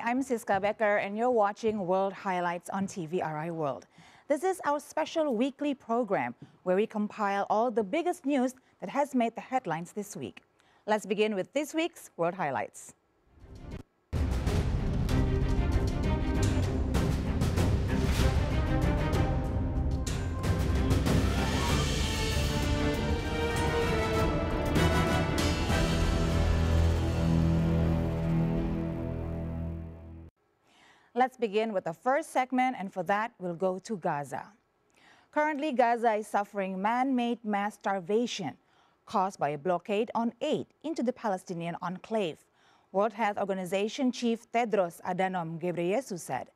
I'm Siska Becker, and you're watching World Highlights on TVRI World. This is our special weekly program where we compile all the biggest news that has made the headlines this week. Let's begin with this week's World Highlights. Let's begin with the first segment, and for that, we'll go to Gaza. Currently, Gaza is suffering man-made mass starvation caused by a blockade on aid into the Palestinian enclave, World Health Organization Chief Tedros Adhanom Ghebreyesus said.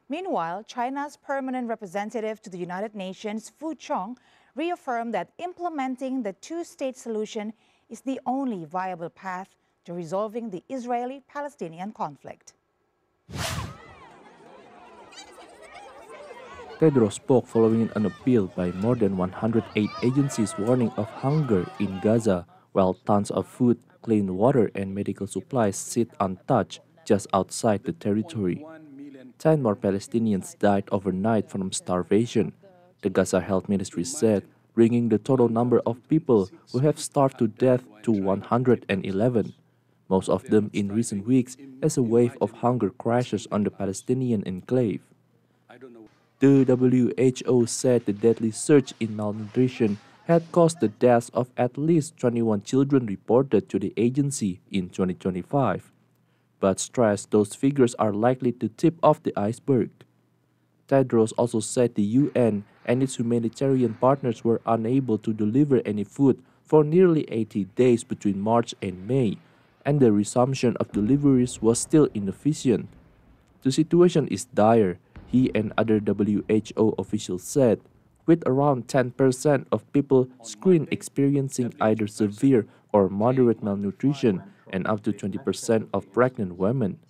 Meanwhile, China's permanent representative to the United Nations, Fu Chong, reaffirmed that implementing the two-state solution is the only viable path to resolving the Israeli-Palestinian conflict. Tedros spoke following an appeal by more than 108 agencies warning of hunger in Gaza, while tons of food, clean water, and medical supplies sit untouched just outside the territory. 10 more Palestinians died overnight from starvation, the Gaza Health Ministry said, bringing the total number of people who have starved to death to 111, most of them in recent weeks as a wave of hunger crashes on the Palestinian enclave. The WHO said the deadly surge in malnutrition had caused the deaths of at least 21 children reported to the agency in 2025, but stressed those figures are likely to tip off the iceberg. Tedros also said the UN and its humanitarian partners were unable to deliver any food for nearly 80 days between March and May, and the resumption of deliveries was still inefficient. The situation is dire, he and other WHO officials said, with around 10% of people screened experiencing either severe or moderate malnutrition and up to 20% of pregnant women.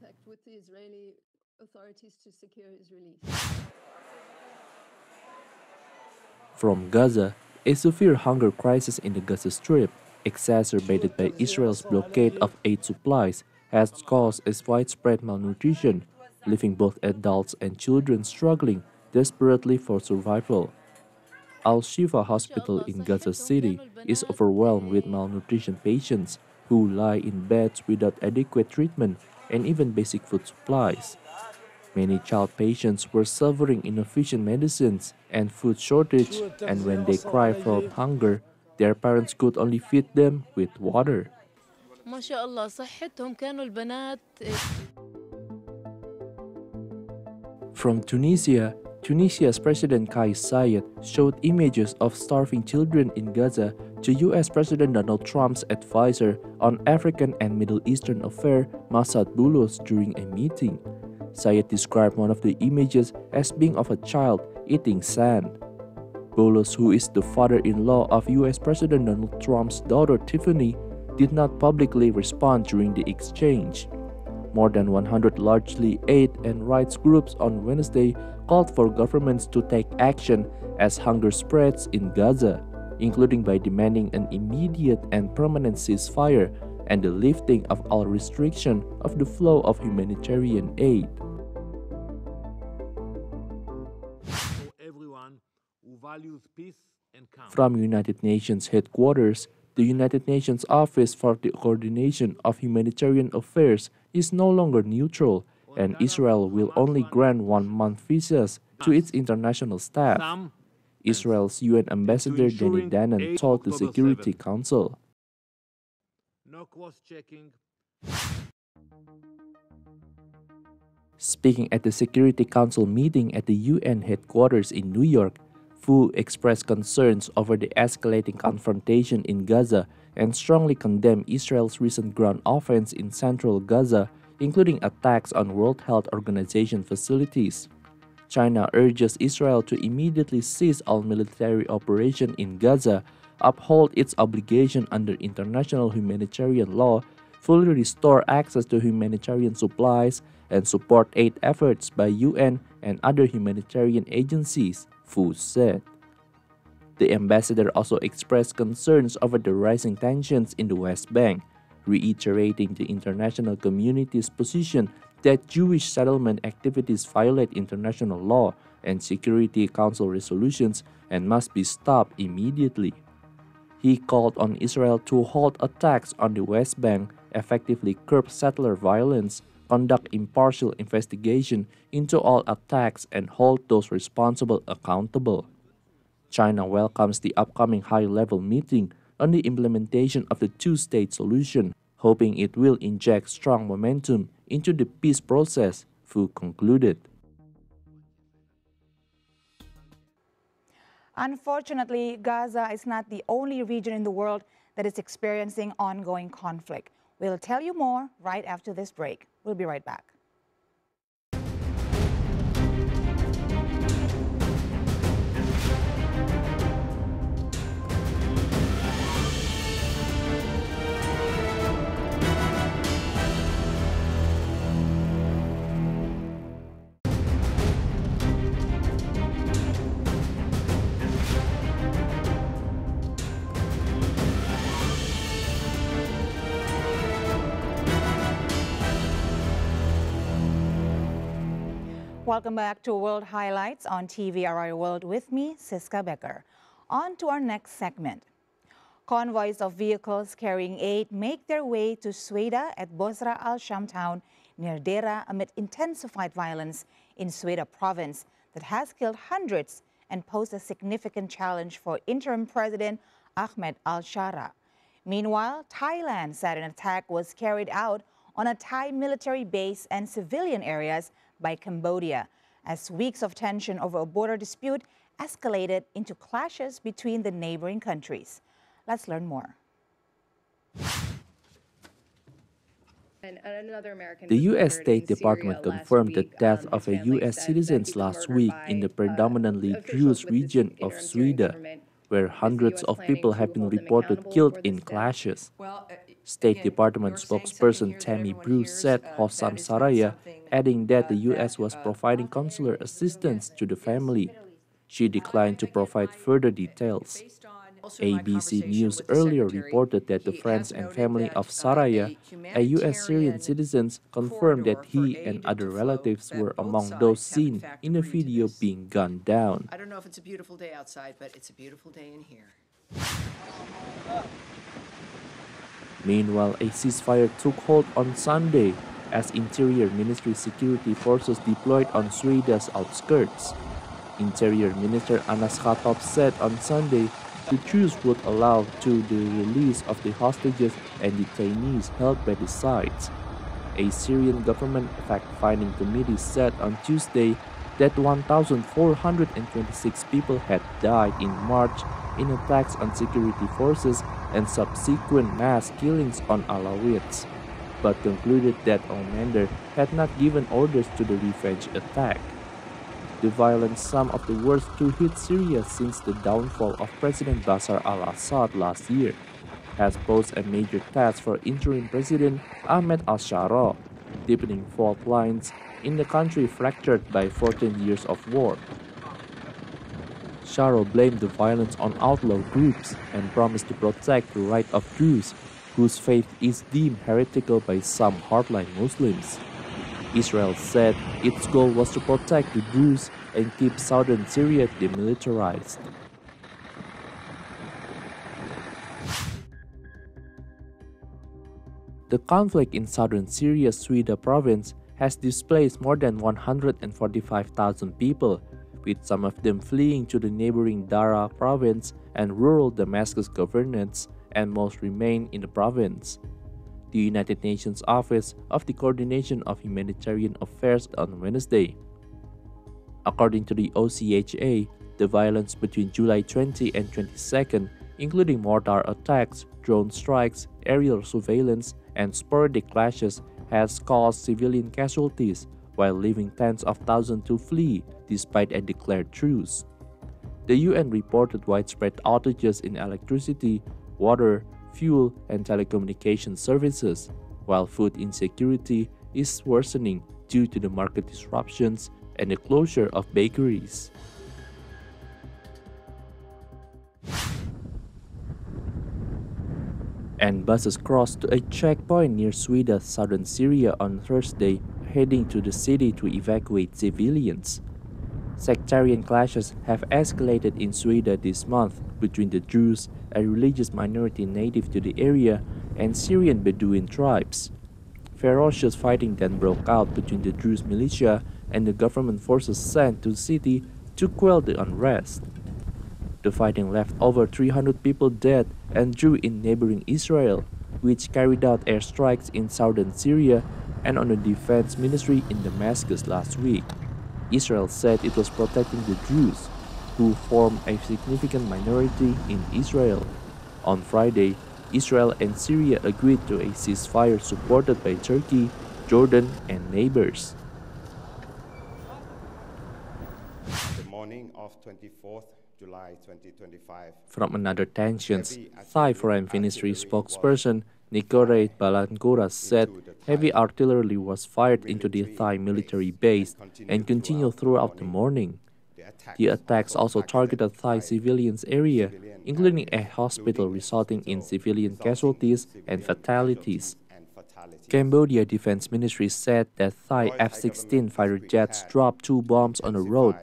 From Gaza, a severe hunger crisis in the Gaza Strip, exacerbated by Israel's blockade of aid supplies, has caused a widespread malnutrition, leaving both adults and children struggling desperately for survival. Al-Shifa Hospital in Gaza City is overwhelmed with malnutrition patients who lie in beds without adequate treatment and even basic food supplies. Many child patients were suffering inefficient medicines and food shortage, and when they cry from hunger, their parents could only feed them with water. From Tunisia, Tunisia's President Kais Saied showed images of starving children in Gaza to U.S. President Donald Trump's advisor on African and Middle Eastern affairs, Massad Boulos, during a meeting. Saied described one of the images as being of a child eating sand. Boulos, who is the father-in-law of U.S. President Donald Trump's daughter Tiffany, did not publicly respond during the exchange. More than 100 largely aid and rights groups on Wednesday called for governments to take action as hunger spreads in Gaza, including by demanding an immediate and permanent ceasefire and the lifting of all restriction of the flow of humanitarian aid. From United Nations headquarters, the United Nations Office for the Coordination of Humanitarian Affairs is no longer neutral, and Israel will only grant 1-month visas to its international staff. Israel's UN Ambassador Danny Danon told the Security Council. Speaking at the Security Council meeting at the UN headquarters in New York, Fu expressed concerns over the escalating confrontation in Gaza and strongly condemned Israel's recent ground offense in central Gaza, including attacks on World Health Organization facilities. China urges Israel to immediately cease all military operation in Gaza, uphold its obligation under international humanitarian law, fully restore access to humanitarian supplies, and support aid efforts by UN and other humanitarian agencies, Fu said. The ambassador also expressed concerns over the rising tensions in the West Bank, reiterating the international community's position that Jewish settlement activities violate international law and Security Council resolutions and must be stopped immediately. He called on Israel to halt attacks on the West Bank, effectively curb settler violence, conduct impartial investigation into all attacks, and hold those responsible accountable. China welcomes the upcoming high-level meeting on the implementation of the two-state solution, hoping it will inject strong momentum into the peace process, Fu concluded. Unfortunately, Gaza is not the only region in the world that is experiencing ongoing conflict. We'll tell you more right after this break. We'll be right back. Welcome back to World Highlights on TVRI World with me, Siska Becker. On to our next segment. Convoys of vehicles carrying aid make their way to Sweda at Bosra al-Sham town near Deira amid intensified violence in Sweda province that has killed hundreds and posed a significant challenge for interim President Ahmed al-Shara. Meanwhile, Thailand said an attack was carried out on a Thai military base and civilian areas by Cambodia, as weeks of tension over a border dispute escalated into clashes between the neighboring countries. Let's learn more. The U.S. State Department confirmed the death of a U.S. citizen last week in the predominantly Druze region of Sweden, where hundreds of people have been reported killed in clashes. State Department spokesperson Tammy Bruce said Hossam Saraya, adding that the U.S. was providing consular assistance to the family. She declined to provide further details. ABC News earlier reported that the friends and family of Saraya, a U.S. Syrian citizen, confirmed that he and other relatives were among those seen in the video being gunned down. I don't know if it's a beautiful day outside, but it's a beautiful day in here. Meanwhile, a ceasefire took hold on Sunday as Interior Ministry security forces deployed on Sweda's outskirts. Interior Minister Anas Khattab said on Sunday the truce would allow to the release of the hostages and detainees held by the sides. A Syrian government fact-finding committee said on Tuesday that 1,426 people had died in March in attacks on security forces and subsequent mass killings on Alawites, but concluded that Al-Mander had not given orders to the revenge attack. The violence, some of the worst to hit Syria since the downfall of President Bashar al-Assad last year, has posed a major task for interim President Ahmed al-Shara, deepening fault lines in the country fractured by 14 years of war. Shara blamed the violence on outlaw groups and promised to protect the right of Druze, whose faith is deemed heretical by some hardline Muslims. Israel said its goal was to protect the Druze and keep southern Syria demilitarized. The conflict in southern Syria's Sweda province has displaced more than 145,000 people, with some of them fleeing to the neighboring Daraa province and rural Damascus governorates, and most remain in the province. The United Nations Office of the Coordination of Humanitarian Affairs on Wednesday. According to the OCHA, the violence between July 20 and 22nd, including mortar attacks, drone strikes, aerial surveillance, and sporadic clashes, has caused civilian casualties, while leaving tens of thousands to flee despite a declared truce. The UN reported widespread outages in electricity, water, fuel, and telecommunication services, while food insecurity is worsening due to the market disruptions and the closure of bakeries. And buses crossed to a checkpoint near Sweden, southern Syria on Thursday, heading to the city to evacuate civilians. Sectarian clashes have escalated in Sweden this month between the Druze, a religious minority native to the area, and Syrian Bedouin tribes. Ferocious fighting then broke out between the Druze militia and the government forces sent to the city to quell the unrest. The fighting left over 300 people dead and drew in neighboring Israel, which carried out airstrikes in southern Syria and on the defense ministry in Damascus last week. Israel said it was protecting the Druze, who form a significant minority in Israel. On Friday, Israel and Syria agreed to a ceasefire supported by Turkey, Jordan, and neighbors. The morning of 24th July 2025. From another tensions, Thai Foreign Ministry spokesperson Nikore Balankura said heavy artillery was fired into the Thai military base and continued throughout the morning. The attacks also targeted Thai civilians area, including a hospital, resulting in civilian casualties and fatalities. Cambodia Defense Ministry said that Thai F-16 fighter jets dropped 2 bombs on the road,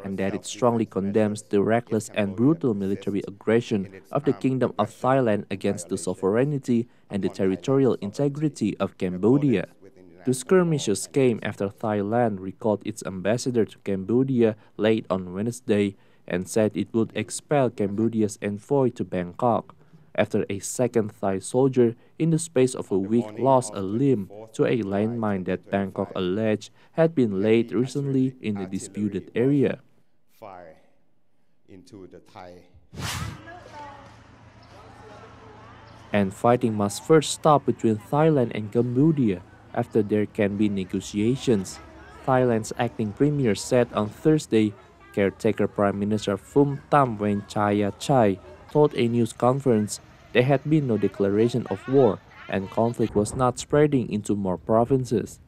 and that it strongly condemns the reckless and brutal military aggression of the Kingdom of Thailand against the sovereignty and the territorial integrity of Cambodia. The skirmishes came after Thailand recalled its ambassador to Cambodia late on Wednesday and said it would expel Cambodia's envoy to Bangkok, after a second Thai soldier in the space of a week lost a limb to a landmine that Bangkok alleged had been laid recently in the disputed area. Fire into the Thai. And fighting must first stop between Thailand and Cambodia after there can be negotiations, Thailand's acting premier said on Thursday. Caretaker Prime Minister Phumtham Vechayachai told a news conference there had been no declaration of war and conflict was not spreading into more provinces.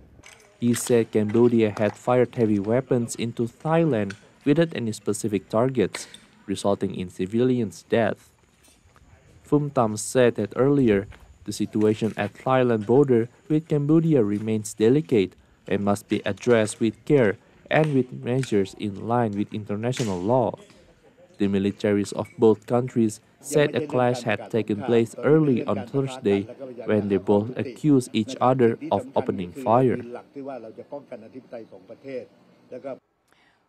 He said Cambodia had fired heavy weapons into Thailand without any specific targets, resulting in civilians' death. Phumtham said that earlier, the situation at Thailand border with Cambodia remains delicate and must be addressed with care and with measures in line with international law. The militaries of both countries said a clash had taken place early on Thursday when they both accused each other of opening fire.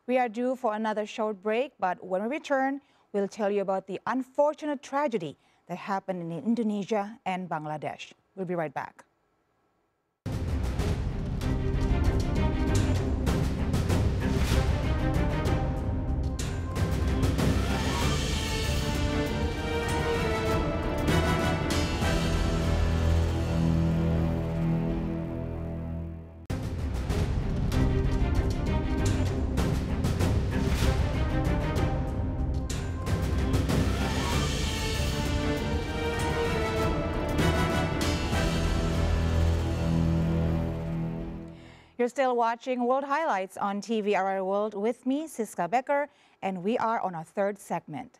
We are due for another short break, but when we return, we'll tell you about the unfortunate tragedy that happened in Indonesia and Bangladesh. We'll be right back. You're still watching World Highlights on TVRI World with me, Siska Becker, and we are on our third segment.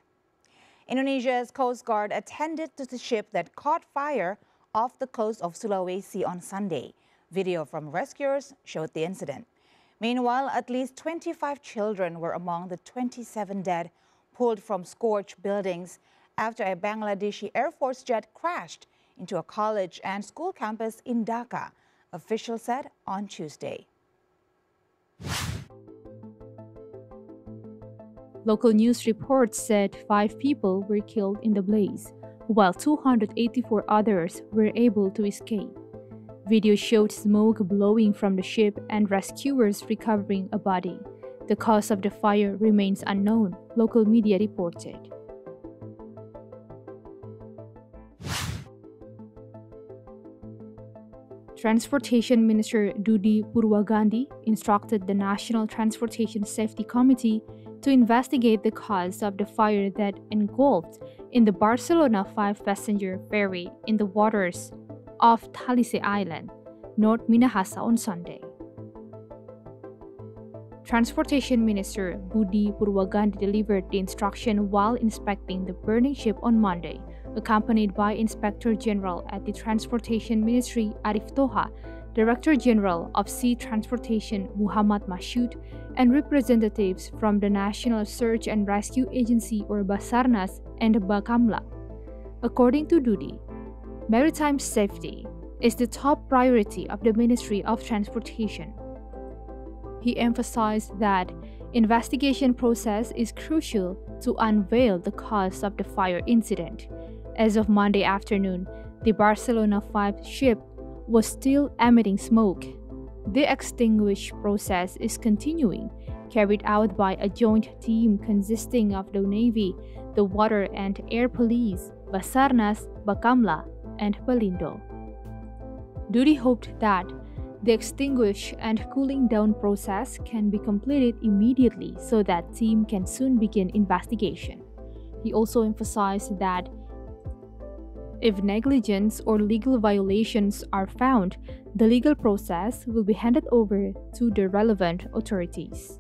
Indonesia's Coast Guard attended to the ship that caught fire off the coast of Sulawesi on Sunday. Video from rescuers showed the incident. Meanwhile, at least 25 children were among the 27 dead pulled from scorched buildings after a Bangladeshi Air Force jet crashed into a college and school campus in Dhaka, officials said on Tuesday. Local news reports said 5 people were killed in the blaze, while 284 others were able to escape. Video showed smoke blowing from the ship and rescuers recovering a body. The cause of the fire remains unknown, local media reported. Transportation Minister Dudi Purwagandhi instructed the National Transportation Safety Committee to investigate the cause of the fire that engulfed in the Barcelona 5-passenger ferry in the waters off Talise Island, North Minahasa on Sunday. Transportation Minister Budi Purwagandhi delivered the instruction while inspecting the burning ship on Monday, accompanied by Inspector General at the Transportation Ministry Arif Toha, Director General of Sea Transportation Muhammad Mashoud, and representatives from the National Search and Rescue Agency or Basarnas and Bakamla. According to Budi, maritime safety is the top priority of the Ministry of Transportation. He emphasized that investigation process is crucial to unveil the cause of the fire incident. As of Monday afternoon, the Barcelona 5 ship was still emitting smoke. The extinguish process is continuing, carried out by a joint team consisting of the Navy, the Water and Air Police, Basarnas, Bakamla, and Pelindo. Budi hoped that the extinguish and cooling down process can be completed immediately so that team can soon begin investigation. He also emphasized that if negligence or legal violations are found, the legal process will be handed over to the relevant authorities.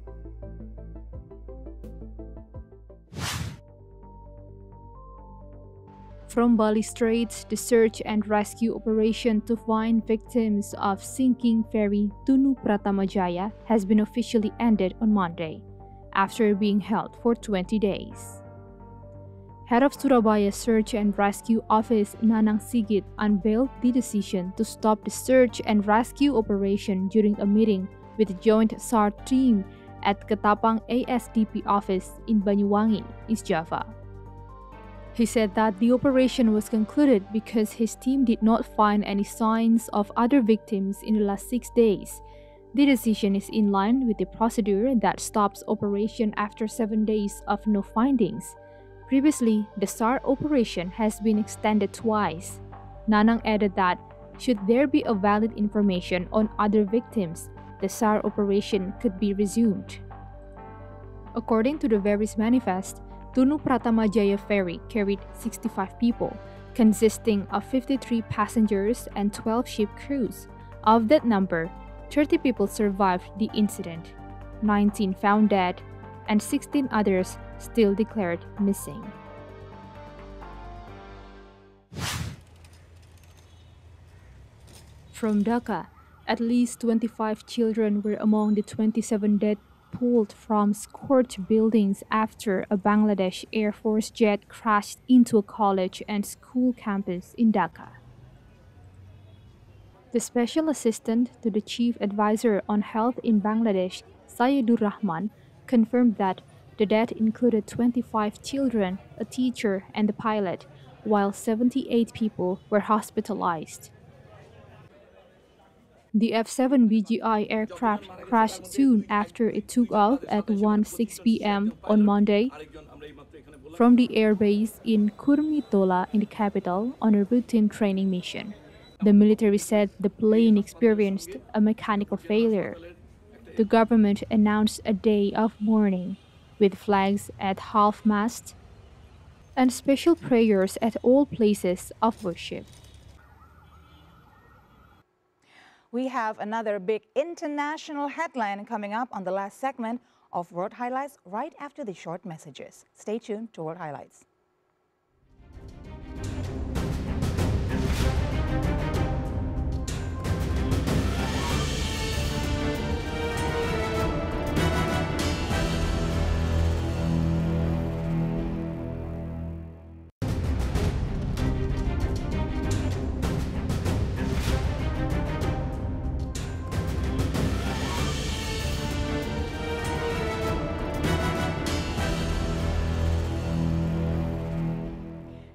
From Bali Straits, the search and rescue operation to find victims of sinking ferry Tunu Pratamajaya has been officially ended on Monday, after being held for 20 days. Head of Surabaya Search and Rescue Office Nanang Sigit unveiled the decision to stop the search and rescue operation during a meeting with the Joint SAR team at Ketapang ASDP office in Banyuwangi, East Java. He said that the operation was concluded because his team did not find any signs of other victims in the last 6 days. The decision is in line with the procedure that stops operation after 7 days of no findings. Previously, the SAR operation has been extended twice. Nanang added that, should there be a valid information on other victims, the SAR operation could be resumed. According to the Veris Manifest, Tunu Pratamajaya ferry carried 65 people, consisting of 53 passengers and 12 ship crews. Of that number, 30 people survived the incident, 19 found dead, and 16 others still declared missing. From Dhaka, at least 25 children were among the 27 dead pulled from scorched buildings after a Bangladesh Air Force jet crashed into a college and school campus in Dhaka. The Special Assistant to the Chief Advisor on Health in Bangladesh, Sayedur Rahman, confirmed that the death included 25 children, a teacher, and the pilot, while 78 people were hospitalized. The F-7BGI aircraft crashed soon after it took off at 1:06 p.m. on Monday from the airbase in Kurmitola in the capital on a routine training mission. The military said the plane experienced a mechanical failure. The government announced a day of mourning, with flags at half-mast and special prayers at all places of worship. We have another big international headline coming up on the last segment of World Highlights right after the short messages. Stay tuned to World Highlights.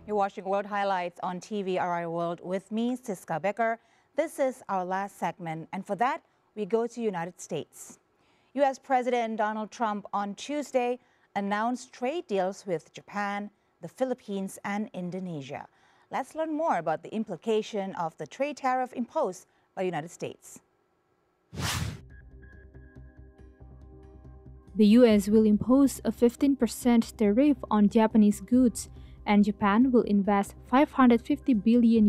You're watching World Highlights on TVRI World with me, Siska Becker. This is our last segment, and for that, we go to United States. U.S. President Donald Trump on Tuesday announced trade deals with Japan, the Philippines, and Indonesia. Let's learn more about the implication of the trade tariff imposed by the United States. The U.S. will impose a 15% tariff on Japanese goods, and Japan will invest $550 billion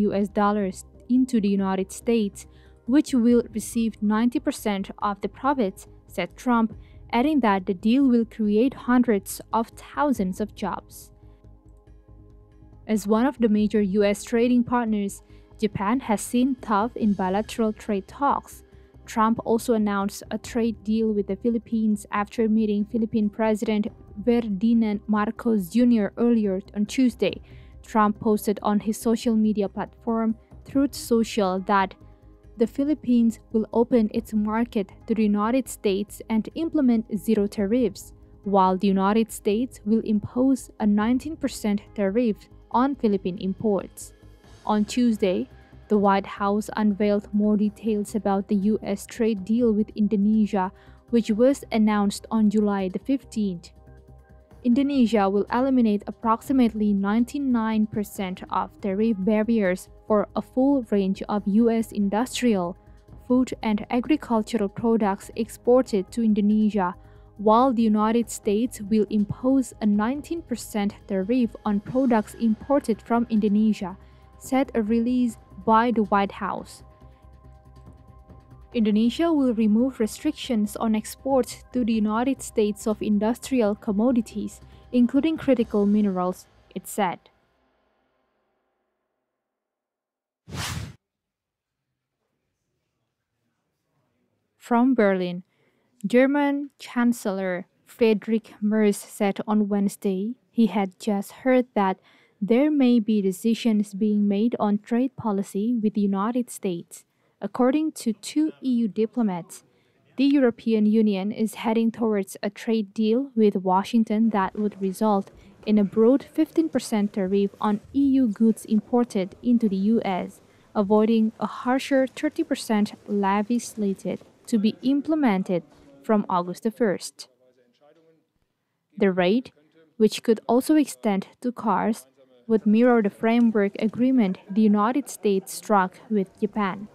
into the United States, which will receive 90% of the profits, said Trump, adding that the deal will create hundreds of thousands of jobs. As one of the major U.S. trading partners, Japan has seen tough in bilateral trade talks. Trump also announced a trade deal with the Philippines after meeting Philippine President Ferdinand Marcos Jr. earlier on Tuesday. Trump posted on his social media platform, Truth Social, that the Philippines will open its market to the United States and implement zero tariffs, while the United States will impose a 19% tariff on Philippine imports. On Tuesday, the White House unveiled more details about the U.S. trade deal with Indonesia, which was announced on July the 15th. Indonesia will eliminate approximately 99% of tariff barriers for a full range of U.S. industrial, food, and agricultural products exported to Indonesia, while the United States will impose a 19% tariff on products imported from Indonesia, said a release by the White House. Indonesia will remove restrictions on exports to the United States of industrial commodities, including critical minerals, it said. From Berlin, German Chancellor Friedrich Merz said on Wednesday he had just heard that there may be decisions being made on trade policy with the United States. According to two EU diplomats, the European Union is heading towards a trade deal with Washington that would result in a broad 15% tariff on EU goods imported into the US, avoiding a harsher 30% levy slated to be implemented from August 1st. The rate, which could also extend to cars, would mirror the framework agreement the United States struck with Japan.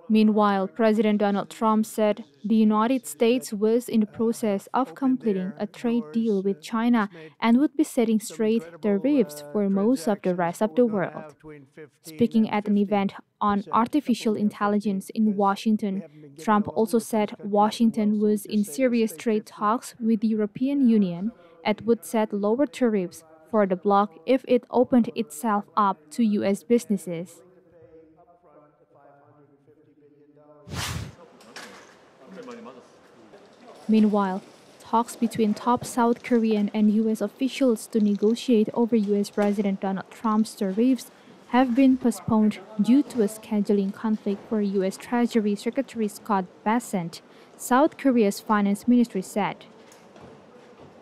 Meanwhile, President Donald Trump said the United States was in the process of completing a trade deal with China and would be setting straight tariffs for most of the rest of the world. Speaking at an event on artificial intelligence in Washington, Trump also said Washington was in serious trade talks with the European Union and would set lower tariffs for the bloc if it opened itself up to U.S. businesses. Meanwhile, talks between top South Korean and U.S. officials to negotiate over U.S. President Donald Trump's tariffs have been postponed due to a scheduling conflict for U.S. Treasury Secretary Scott Bessent, South Korea's finance ministry said.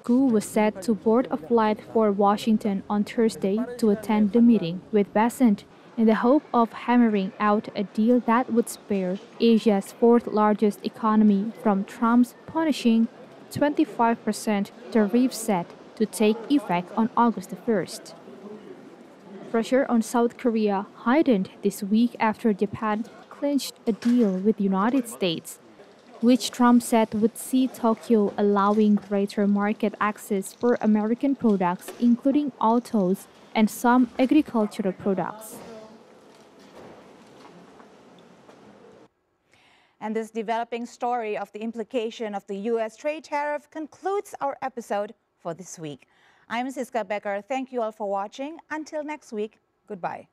Koo was set to board a flight for Washington on Thursday to attend the meeting with Bessent in the hope of hammering out a deal that would spare Asia's fourth-largest economy from Trump's punishing 25% tariff set to take effect on August 1st. Pressure on South Korea heightened this week after Japan clinched a deal with the United States, which Trump said would see Tokyo allowing greater market access for American products, including autos and some agricultural products. And this developing story of the implication of the U.S. trade tariff concludes our episode for this week. I'm Siska Becker. Thank you all for watching. Until next week, goodbye.